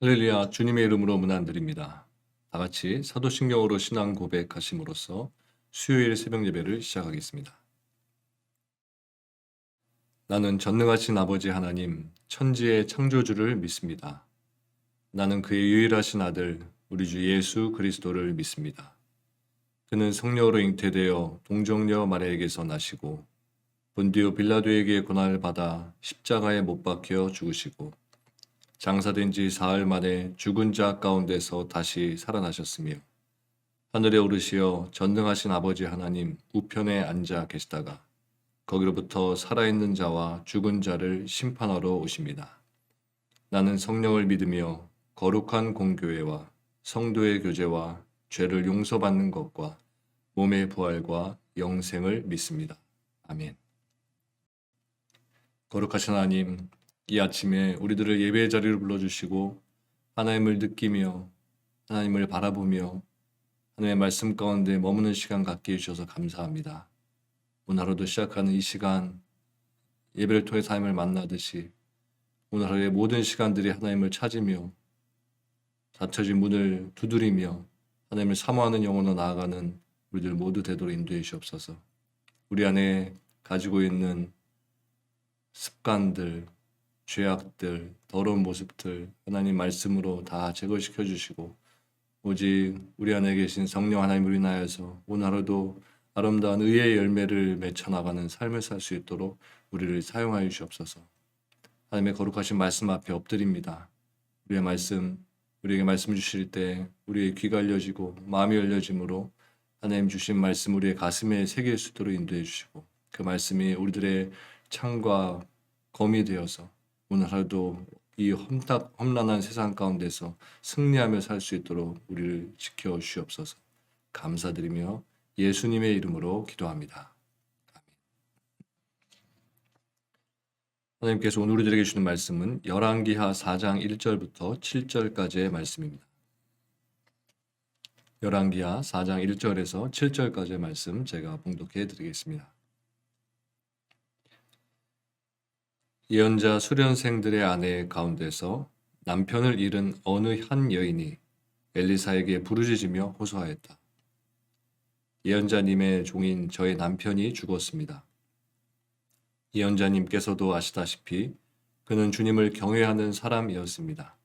할렐루야, 주님의 이름으로 문안드립니다. 다 같이 사도신경으로 신앙 고백하심으로써 수요일 새벽 예배를 시작하겠습니다. 나는 전능하신 아버지 하나님, 천지의 창조주를 믿습니다. 나는 그의 유일하신 아들, 우리 주 예수 그리스도를 믿습니다. 그는 성령으로 잉태되어 동정녀 마리아에게서 나시고 본디오 빌라도에게 고난을 받아 십자가에 못 박혀 죽으시고 장사된 지 사흘 만에 죽은 자 가운데서 다시 살아나셨으며 하늘에 오르시어 전능하신 아버지 하나님 우편에 앉아 계시다가 거기로부터 살아있는 자와 죽은 자를 심판하러 오십니다. 나는 성령을 믿으며 거룩한 공교회와 성도의 교제와 죄를 용서받는 것과 몸의 부활과 영생을 믿습니다. 아멘. 거룩하신 하나님, 이 아침에 우리들을 예배의 자리로 불러주시고 하나님을 느끼며 하나님을 바라보며 하나님의 말씀 가운데 머무는 시간 갖게 해주셔서 감사합니다. 오늘 하루도 시작하는 이 시간 예배를 통해서 하나님을 만나듯이 오늘 하루의 모든 시간들이 하나님을 찾으며 닫혀진 문을 두드리며 하나님을 사모하는 영혼으로 나아가는 우리들 모두 되도록 인도해 주시옵소서. 우리 안에 가지고 있는 습관들, 죄악들, 더러운 모습들 하나님 말씀으로 다 제거시켜 주시고 오직 우리 안에 계신 성령 하나님을 인하여서 오늘 하루도 아름다운 의의 열매를 맺혀나가는 삶을 살 수 있도록 우리를 사용하여 주시옵소서. 하나님의 거룩하신 말씀 앞에 엎드립니다. 우리의 말씀, 우리에게 말씀 주실 때 우리의 귀가 열려지고 마음이 열려짐으로 하나님 주신 말씀 우리의 가슴에 새길 수 있도록 인도해 주시고 그 말씀이 우리들의 창과 검이 되어서 오늘 하루도 이 험난한 세상 가운데서 승리하며 살 수 있도록 우리를 지켜 주시옵소서. 감사드리며 예수님의 이름으로 기도합니다. 하나님께서 오늘 우리들에게 주는 말씀은 열왕기하 4장 1절부터 7절까지의 말씀입니다. 열왕기하 4장 1절에서 7절까지의 말씀 제가 봉독해 드리겠습니다. 예언자 수련생들의 아내 가운데서 남편을 잃은 어느 한 여인이 엘리사에게 부르짖으며 호소하였다. 예언자님의 종인 저의 남편이 죽었습니다. 예언자님께서도 아시다시피 그는 주님을 경외하는 사람이었습니다.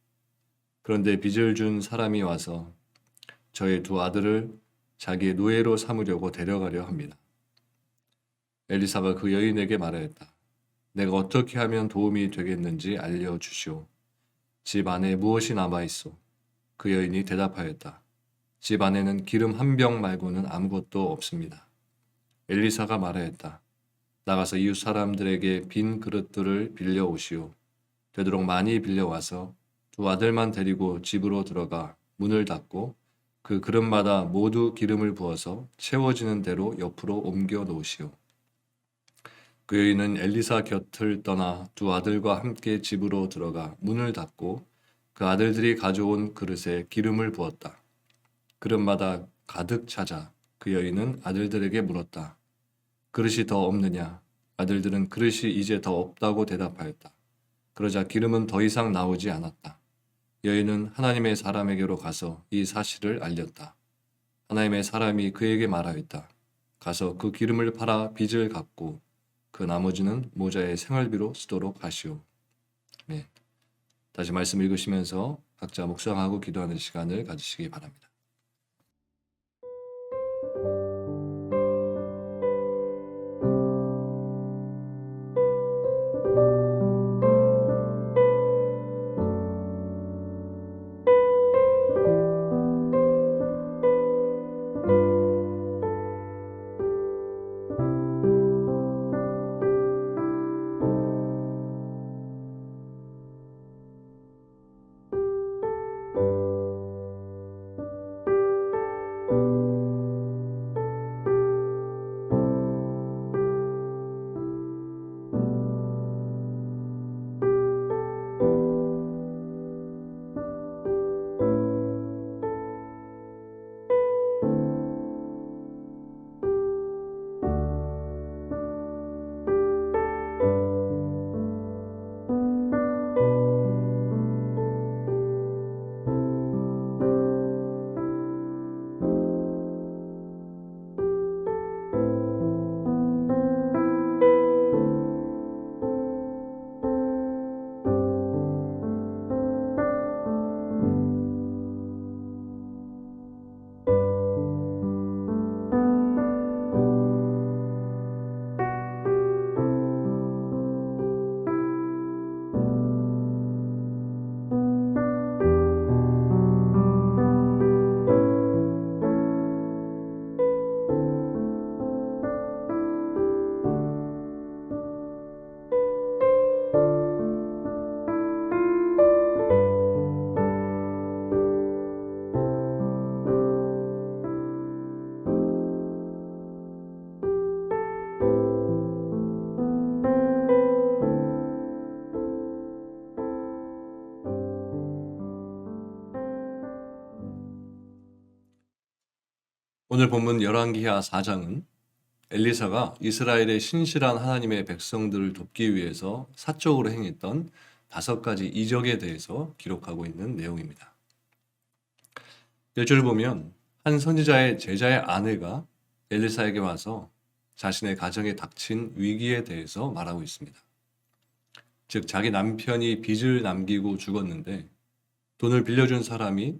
그런데 빚을 준 사람이 와서 저의 두 아들을 자기의 노예로 삼으려고 데려가려 합니다. 엘리사가 그 여인에게 말하였다. 내가 어떻게 하면 도움이 되겠는지 알려주시오. 집 안에 무엇이 남아있소? 그 여인이 대답하였다. 집 안에는 기름 한 병 말고는 아무것도 없습니다. 엘리사가 말하였다. 나가서 이웃 사람들에게 빈 그릇들을 빌려오시오. 되도록 많이 빌려와서 두 아들만 데리고 집으로 들어가 문을 닫고 그 그릇마다 모두 기름을 부어서 채워지는 대로 옆으로 옮겨 놓으시오. 그 여인은 엘리사 곁을 떠나 두 아들과 함께 집으로 들어가 문을 닫고 그 아들들이 가져온 그릇에 기름을 부었다. 그릇마다 가득 차자 그 여인은 아들들에게 물었다. 그릇이 더 없느냐? 아들들은 그릇이 이제 더 없다고 대답하였다. 그러자 기름은 더 이상 나오지 않았다. 여인은 하나님의 사람에게로 가서 이 사실을 알렸다. 하나님의 사람이 그에게 말하였다. 가서 그 기름을 팔아 빚을 갚고 그 나머지는 모자의 생활비로 쓰도록 하시오. 네. 다시 말씀 읽으시면서 각자 묵상하고 기도하는 시간을 가지시기 바랍니다. 오늘 본문 열왕기하 4장은 엘리사가 이스라엘의 신실한 하나님의 백성들을 돕기 위해서 사적으로 행했던 5가지 이적에 대해서 기록하고 있는 내용입니다. 1절을 보면 한 선지자의 제자의 아내가 엘리사에게 와서 자신의 가정에 닥친 위기에 대해서 말하고 있습니다. 즉 자기 남편이 빚을 남기고 죽었는데 돈을 빌려준 사람이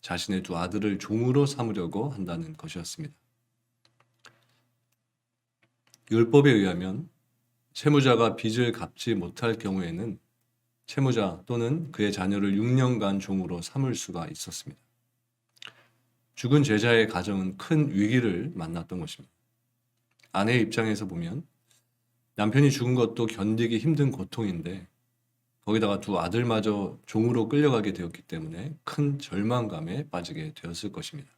자신의 2 아들을 종으로 삼으려고 한다는 것이었습니다. 율법에 의하면 채무자가 빚을 갚지 못할 경우에는 채무자 또는 그의 자녀를 6년간 종으로 삼을 수가 있었습니다. 죽은 제자의 가정은 큰 위기를 만났던 것입니다. 아내의 입장에서 보면 남편이 죽은 것도 견디기 힘든 고통인데 거기다가 2 아들마저 종으로 끌려가게 되었기 때문에 큰 절망감에 빠지게 되었을 것입니다.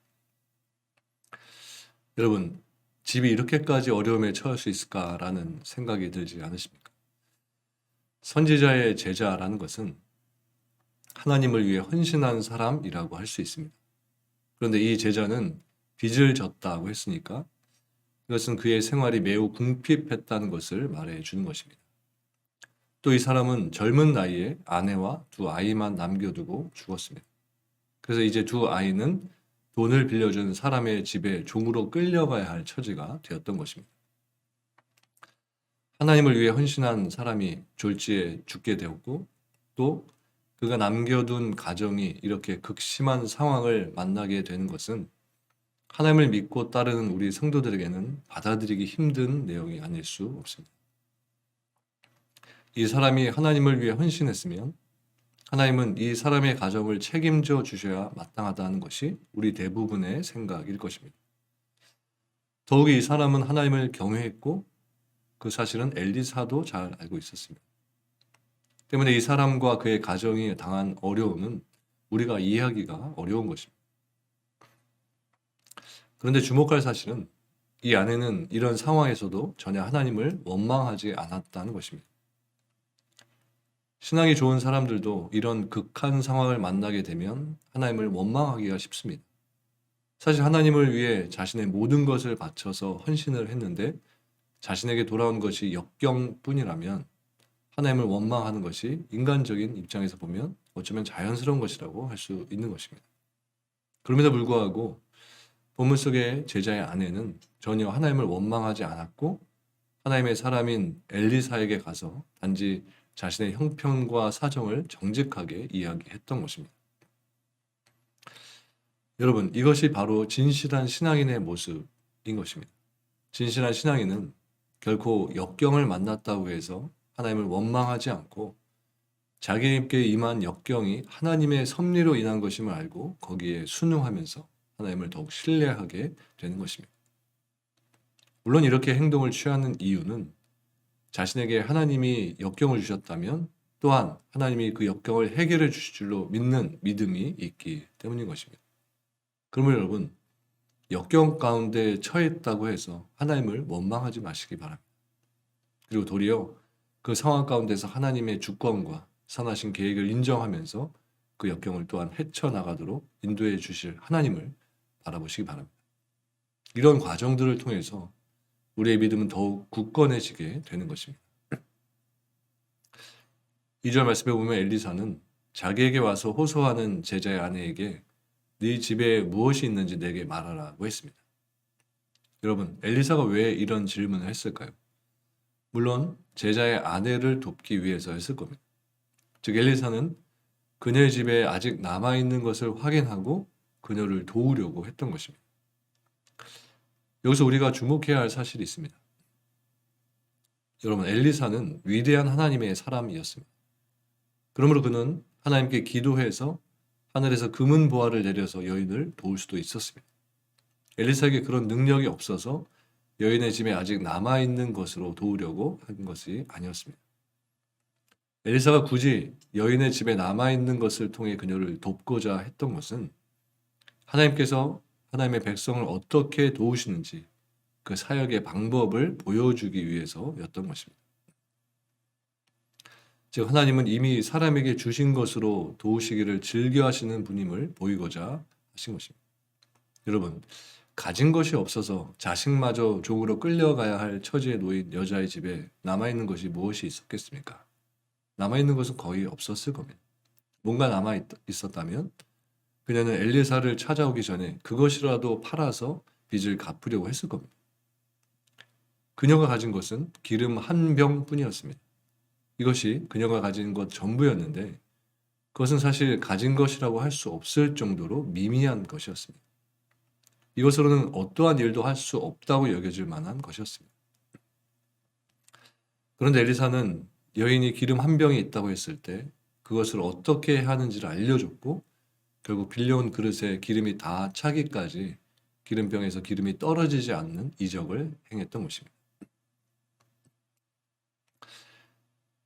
여러분, 집이 이렇게까지 어려움에 처할 수 있을까라는 생각이 들지 않으십니까? 선지자의 제자라는 것은 하나님을 위해 헌신한 사람이라고 할 수 있습니다. 그런데 이 제자는 빚을 졌다고 했으니까 이것은 그의 생활이 매우 궁핍했다는 것을 말해 주는 것입니다. 또 이 사람은 젊은 나이에 아내와 2 아이만 남겨두고 죽었습니다. 그래서 이제 2 아이는 돈을 빌려준 사람의 집에 종으로 끌려가야 할 처지가 되었던 것입니다. 하나님을 위해 헌신한 사람이 졸지에 죽게 되었고 또 그가 남겨둔 가정이 이렇게 극심한 상황을 만나게 되는 것은 하나님을 믿고 따르는 우리 성도들에게는 받아들이기 힘든 내용이 아닐 수 없습니다. 이 사람이 하나님을 위해 헌신했으면 하나님은 이 사람의 가정을 책임져 주셔야 마땅하다는 것이 우리 대부분의 생각일 것입니다. 더욱이 이 사람은 하나님을 경외했고 그 사실은 엘리사도 잘 알고 있었습니다. 때문에 이 사람과 그의 가정이 당한 어려움은 우리가 이해하기가 어려운 것입니다. 그런데 주목할 사실은 이 아내는 이런 상황에서도 전혀 하나님을 원망하지 않았다는 것입니다. 신앙이 좋은 사람들도 이런 극한 상황을 만나게 되면 하나님을 원망하기가 쉽습니다. 사실 하나님을 위해 자신의 모든 것을 바쳐서 헌신을 했는데 자신에게 돌아온 것이 역경뿐이라면 하나님을 원망하는 것이 인간적인 입장에서 보면 어쩌면 자연스러운 것이라고 할 수 있는 것입니다. 그럼에도 불구하고 본문 속의 제자의 아내는 전혀 하나님을 원망하지 않았고 하나님의 사람인 엘리사에게 가서 단지 자신의 형편과 사정을 정직하게 이야기했던 것입니다. 여러분, 이것이 바로 진실한 신앙인의 모습인 것입니다. 진실한 신앙인은 결코 역경을 만났다고 해서 하나님을 원망하지 않고 자기에게 임한 역경이 하나님의 섭리로 인한 것임을 알고 거기에 순응하면서 하나님을 더욱 신뢰하게 되는 것입니다. 물론 이렇게 행동을 취하는 이유는 자신에게 하나님이 역경을 주셨다면 또한 하나님이 그 역경을 해결해 주실 줄로 믿는 믿음이 있기 때문인 것입니다. 그러면 여러분, 역경 가운데 처했다고 해서 하나님을 원망하지 마시기 바랍니다. 그리고 도리어 그 상황 가운데서 하나님의 주권과 선하신 계획을 인정하면서 그 역경을 또한 헤쳐나가도록 인도해 주실 하나님을 바라보시기 바랍니다. 이런 과정들을 통해서 우리의 믿음은 더욱 굳건해지게 되는 것입니다. 2절 말씀에 보면 엘리사는 자기에게 와서 호소하는 제자의 아내에게 네 집에 무엇이 있는지 내게 말하라고 했습니다. 여러분, 엘리사가 왜 이런 질문을 했을까요? 물론 제자의 아내를 돕기 위해서였을 겁니다. 즉 엘리사는 그녀의 집에 아직 남아있는 것을 확인하고 그녀를 도우려고 했던 것입니다. 여기서 우리가 주목해야 할 사실이 있습니다. 여러분, 엘리사는 위대한 하나님의 사람이었습니다. 그러므로 그는 하나님께 기도해서 하늘에서 금은 보화를 내려서 여인을 도울 수도 있었습니다. 엘리사에게 그런 능력이 없어서 여인의 집에 아직 남아있는 것으로 도우려고 한 것이 아니었습니다. 엘리사가 굳이 여인의 집에 남아있는 것을 통해 그녀를 돕고자 했던 것은 하나님께서 하나님의 백성을 어떻게 도우시는지 그 사역의 방법을 보여주기 위해서였던 것입니다. 즉 하나님은 이미 사람에게 주신 것으로 도우시기를 즐겨하시는 분임을 보이고자 하신 것입니다. 여러분, 가진 것이 없어서 자식마저 종으로 끌려가야 할 처지에 놓인 여자의 집에 남아있는 것이 무엇이 있었겠습니까? 남아있는 것은 거의 없었을 겁니다. 뭔가 있었다면 그녀는 엘리사를 찾아오기 전에 그것이라도 팔아서 빚을 갚으려고 했을 겁니다. 그녀가 가진 것은 기름 한 병뿐이었습니다. 이것이 그녀가 가진 것 전부였는데 그것은 사실 가진 것이라고 할 수 없을 정도로 미미한 것이었습니다. 이것으로는 어떠한 일도 할 수 없다고 여겨질 만한 것이었습니다. 그런데 엘리사는 여인이 기름 한 병이 있다고 했을 때 그것을 어떻게 하는지를 알려줬고 결국 빌려온 그릇에 기름이 다 차기까지 기름병에서 기름이 떨어지지 않는 이적을 행했던 것입니다.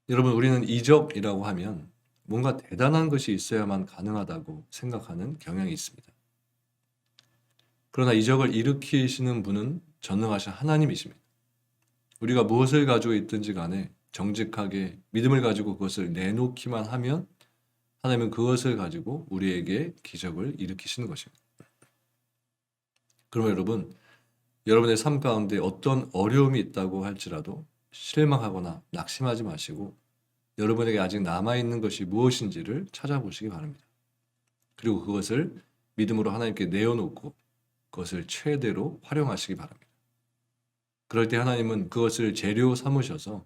여러분, 우리는 이적이라고 하면 뭔가 대단한 것이 있어야만 가능하다고 생각하는 경향이 있습니다. 그러나 이적을 일으키시는 분은 전능하신 하나님이십니다. 우리가 무엇을 가지고 있든지 간에 정직하게 믿음을 가지고 그것을 내놓기만 하면 하나님은 그것을 가지고 우리에게 기적을 일으키시는 것입니다. 그러면 여러분, 여러분의 삶 가운데 어떤 어려움이 있다고 할지라도 실망하거나 낙심하지 마시고 여러분에게 아직 남아있는 것이 무엇인지를 찾아보시기 바랍니다. 그리고 그것을 믿음으로 하나님께 내어놓고 그것을 최대로 활용하시기 바랍니다. 그럴 때 하나님은 그것을 재료 삼으셔서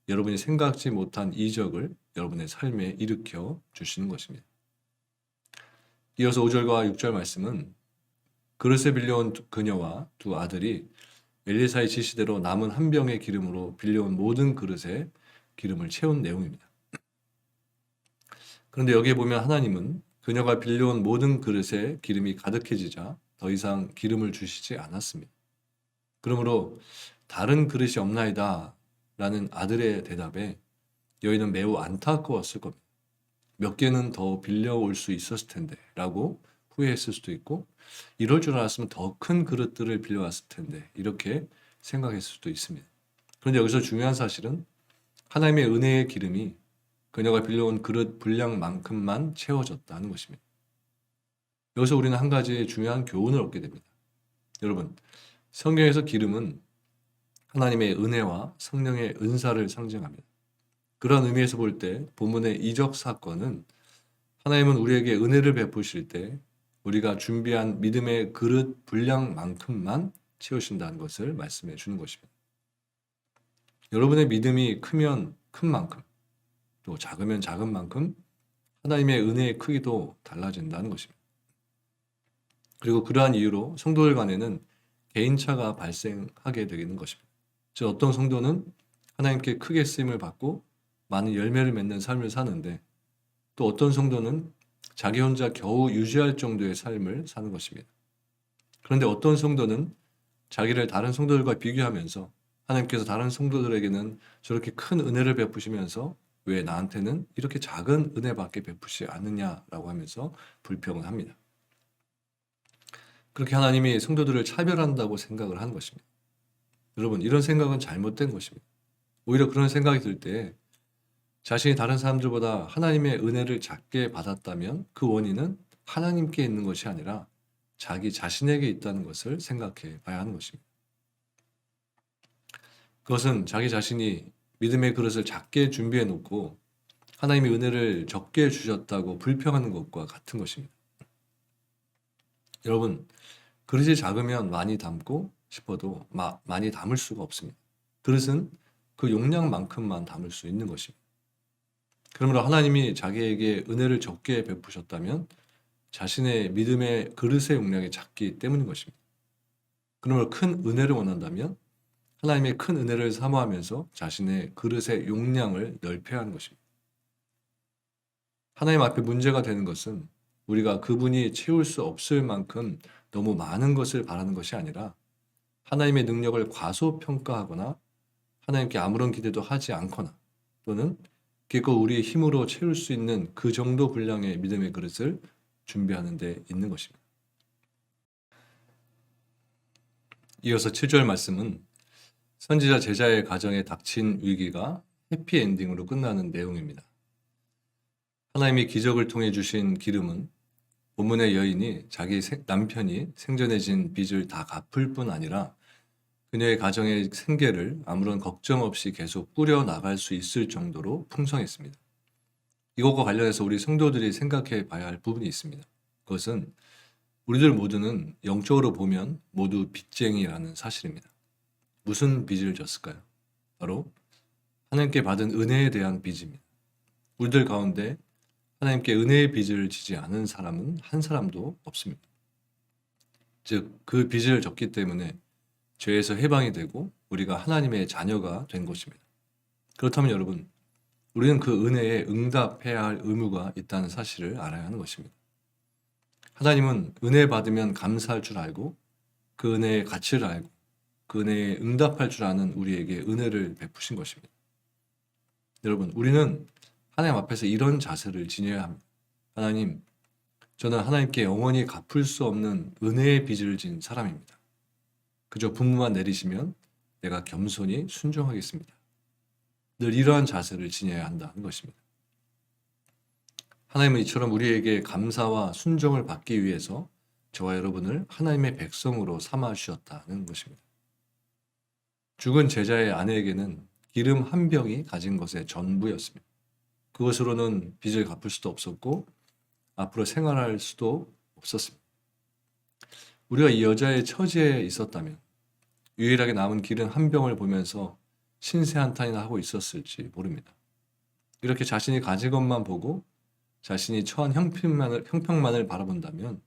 여러분이 생각지 못한 이적을 여러분의 삶에 일으켜 주시는 것입니다. 이어서 5절과 6절 말씀은 그릇에 빌려온 그녀와 두 아들이 엘리사의 지시대로 남은 한 병의 기름으로 빌려온 모든 그릇에 기름을 채운 내용입니다. 그런데 여기에 보면 하나님은 그녀가 빌려온 모든 그릇에 기름이 가득해지자 더 이상 기름을 주시지 않았습니다. 그러므로 다른 그릇이 없나이다 라는 아들의 대답에 여인은 매우 안타까웠을 겁니다. 몇 개는 더 빌려올 수 있었을 텐데 라고 후회했을 수도 있고 이럴 줄 알았으면 더 큰 그릇들을 빌려왔을 텐데 이렇게 생각했을 수도 있습니다. 그런데 여기서 중요한 사실은 하나님의 은혜의 기름이 그녀가 빌려온 그릇 분량만큼만 채워졌다는 것입니다. 여기서 우리는 한 가지 중요한 교훈을 얻게 됩니다. 여러분, 성경에서 기름은 하나님의 은혜와 성령의 은사를 상징합니다. 그런 의미에서 볼 때 본문의 이적 사건은 하나님은 우리에게 은혜를 베푸실 때 우리가 준비한 믿음의 그릇 분량만큼만 채우신다는 것을 말씀해 주는 것입니다. 여러분의 믿음이 크면 큰 만큼 또 작으면 작은 만큼 하나님의 은혜의 크기도 달라진다는 것입니다. 그리고 그러한 이유로 성도들 간에는 개인차가 발생하게 되는 것입니다. 즉 어떤 성도는 하나님께 크게 쓰임을 받고 많은 열매를 맺는 삶을 사는데 또 어떤 성도는 자기 혼자 겨우 유지할 정도의 삶을 사는 것입니다. 그런데 어떤 성도는 자기를 다른 성도들과 비교하면서 하나님께서 다른 성도들에게는 저렇게 큰 은혜를 베푸시면서 왜 나한테는 이렇게 작은 은혜밖에 베푸시 않느냐라고 하면서 불평을 합니다. 그렇게 하나님이 성도들을 차별한다고 생각을 하는 것입니다. 여러분, 이런 생각은 잘못된 것입니다. 오히려 그런 생각이 들 때 자신이 다른 사람들보다 하나님의 은혜를 작게 받았다면 그 원인은 하나님께 있는 것이 아니라 자기 자신에게 있다는 것을 생각해 봐야 하는 것입니다. 그것은 자기 자신이 믿음의 그릇을 작게 준비해 놓고 하나님의 은혜를 적게 주셨다고 불평하는 것과 같은 것입니다. 여러분, 그릇이 작으면 많이 담고 싶어도 많이 담을 수가 없습니다. 그릇은 그 용량만큼만 담을 수 있는 것입니다. 그러므로 하나님이 자기에게 은혜를 적게 베푸셨다면 자신의 믿음의 그릇의 용량이 작기 때문인 것입니다. 그러므로 큰 은혜를 원한다면 하나님의 큰 은혜를 사모하면서 자신의 그릇의 용량을 넓혀야 하는 것입니다. 하나님 앞에 문제가 되는 것은 우리가 그분이 채울 수 없을 만큼 너무 많은 것을 바라는 것이 아니라 하나님의 능력을 과소평가하거나 하나님께 아무런 기대도 하지 않거나 또는 기껏 우리의 힘으로 채울 수 있는 그 정도 분량의 믿음의 그릇을 준비하는 데 있는 것입니다. 이어서 7절 말씀은 선지자 제자의 가정에 닥친 위기가 해피엔딩으로 끝나는 내용입니다. 하나님이 기적을 통해 주신 기름은 본문의 여인이 자기 남편이 생전에 진 빚을 다 갚을 뿐 아니라 그녀의 가정의 생계를 아무런 걱정 없이 계속 꾸려 나갈 수 있을 정도로 풍성했습니다. 이것과 관련해서 우리 성도들이 생각해 봐야 할 부분이 있습니다. 그것은 우리들 모두는 영적으로 보면 모두 빚쟁이라는 사실입니다. 무슨 빚을 졌을까요? 바로 하나님께 받은 은혜에 대한 빚입니다. 우리들 가운데 하나님께 은혜의 빚을 지지 않은 사람은 한 사람도 없습니다. 즉, 그 빚을 졌기 때문에 죄에서 해방이 되고 우리가 하나님의 자녀가 된 것입니다. 그렇다면 여러분, 우리는 그 은혜에 응답해야 할 의무가 있다는 사실을 알아야 하는 것입니다. 하나님은 은혜 받으면 감사할 줄 알고 그 은혜의 가치를 알고 그 은혜에 응답할 줄 아는 우리에게 은혜를 베푸신 것입니다. 여러분, 우리는 하나님 앞에서 이런 자세를 지녀야 합니다. 하나님, 저는 하나님께 영원히 갚을 수 없는 은혜의 빚을 진 사람입니다. 그저 분부만 내리시면 내가 겸손히 순종하겠습니다. 늘 이러한 자세를 지녀야 한다는 것입니다. 하나님은 이처럼 우리에게 감사와 순종을 받기 위해서 저와 여러분을 하나님의 백성으로 삼아 주셨다는 것입니다. 죽은 제자의 아내에게는 기름 한 병이 가진 것의 전부였습니다. 그것으로는 빚을 갚을 수도 없었고 앞으로 생활할 수도 없었습니다. 우리가 이 여자의 처지에 있었다면 유일하게 남은 기름 한 병을 보면서 신세 한탄이나 하고 있었을지 모릅니다. 이렇게 자신이 가진 것만 보고 자신이 처한 형편만을 바라본다면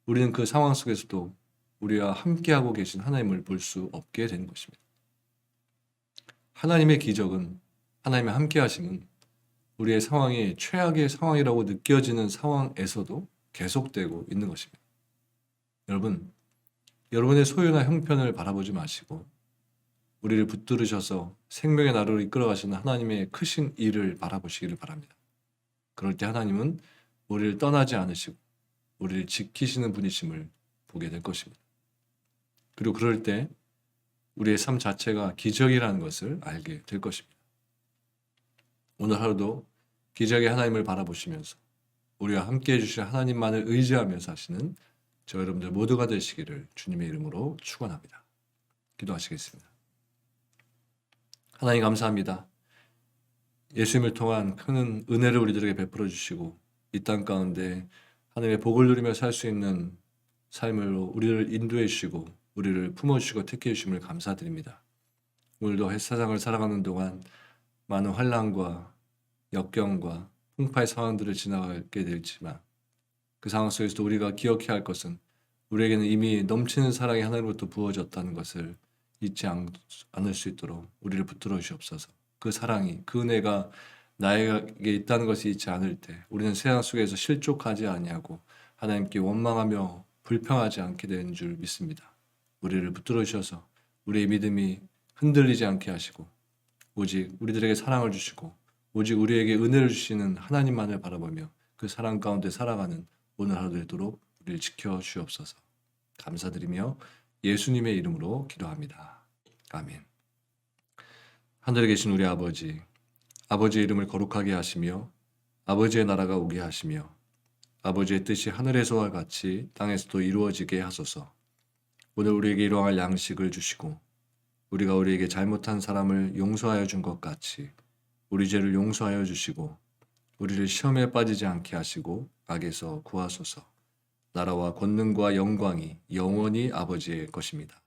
우리는 그 상황 속에서도 우리와 함께하고 계신 하나님을 볼 수 없게 되는 것입니다. 하나님의 기적은, 하나님의 함께하심은 우리의 상황이 최악의 상황이라고 느껴지는 상황에서도 계속되고 있는 것입니다. 여러분, 여러분의 소유나 형편을 바라보지 마시고 우리를 붙들으셔서 생명의 나루로 이끌어가시는 하나님의 크신 일을 바라보시기를 바랍니다. 그럴 때 하나님은 우리를 떠나지 않으시고 우리를 지키시는 분이심을 보게 될 것입니다. 그리고 그럴 때 우리의 삶 자체가 기적이라는 것을 알게 될 것입니다. 오늘 하루도 기적의 하나님을 바라보시면서 우리와 함께해 주실 하나님만을 의지하며 사시는 저 여러분들 모두가 되시기를 주님의 이름으로 축원합니다. 기도하시겠습니다. 하나님 감사합니다. 예수님을 통한 큰 은혜를 우리들에게 베풀어 주시고 이 땅 가운데 하나님의 복을 누리며 살 수 있는 삶으로 우리를 인도해 주시고 우리를 품어주시고 택해 주심을 감사드립니다. 오늘도 햇사장을 살아가는 동안 많은 환난과 역경과 풍파의 상황들을 지나가게 될지만 그 상황 속에서도 우리가 기억해야 할 것은 우리에게는 이미 넘치는 사랑이 하나님으로부터 부어졌다는 것을 잊지 않을 수 있도록 우리를 붙들어 주시옵소서. 그 사랑이, 그 은혜가 나에게 있다는 것을 잊지 않을 때 우리는 세상 속에서 실족하지 아니하고 하나님께 원망하며 불평하지 않게 되는 줄 믿습니다. 우리를 붙들어 주셔서 우리의 믿음이 흔들리지 않게 하시고 오직 우리들에게 사랑을 주시고 오직 우리에게 은혜를 주시는 하나님만을 바라보며 그 사랑 가운데 살아가는 오늘 하루 되도록 우리를 지켜 주옵소서. 감사드리며 예수님의 이름으로 기도합니다. 아멘. 하늘에 계신 우리 아버지, 아버지의 이름을 거룩하게 하시며 아버지의 나라가 오게 하시며 아버지의 뜻이 하늘에서와 같이 땅에서도 이루어지게 하소서. 오늘 우리에게 일용할 양식을 주시고 우리가 우리에게 잘못한 사람을 용서하여 준 것 같이 우리 죄를 용서하여 주시고 우리를 시험에 빠지지 않게 하시고 악에서 구하소서. 나라와 권능과 영광이 영원히 아버지의 것입니다.